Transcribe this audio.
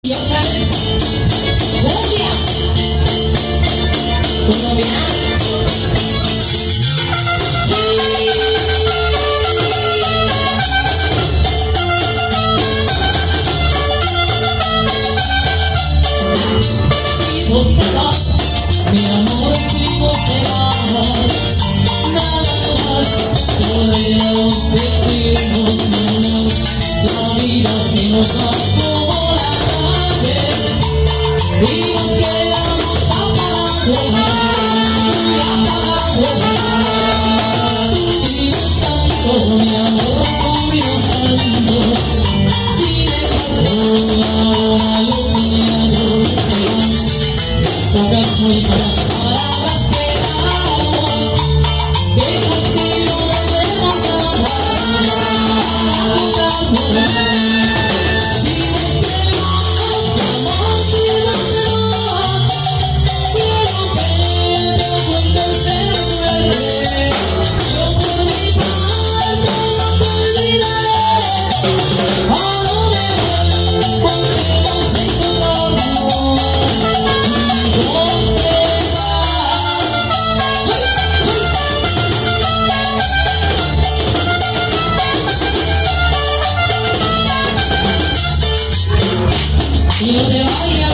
Y otra vez, cumbia, tu novia. Si vos te vas, mi amor, si vos te vas, nada más podríamos decirnos, no, la vida se nos va como la tarde y nos quedamos apagando más, tuvimos tanto, mi amor, tuvimos tanto, sin embargo ahora los soñadores se van, pocas muy malas palabras quedaron, que casi no volvemos a hablar. Y no te vayas.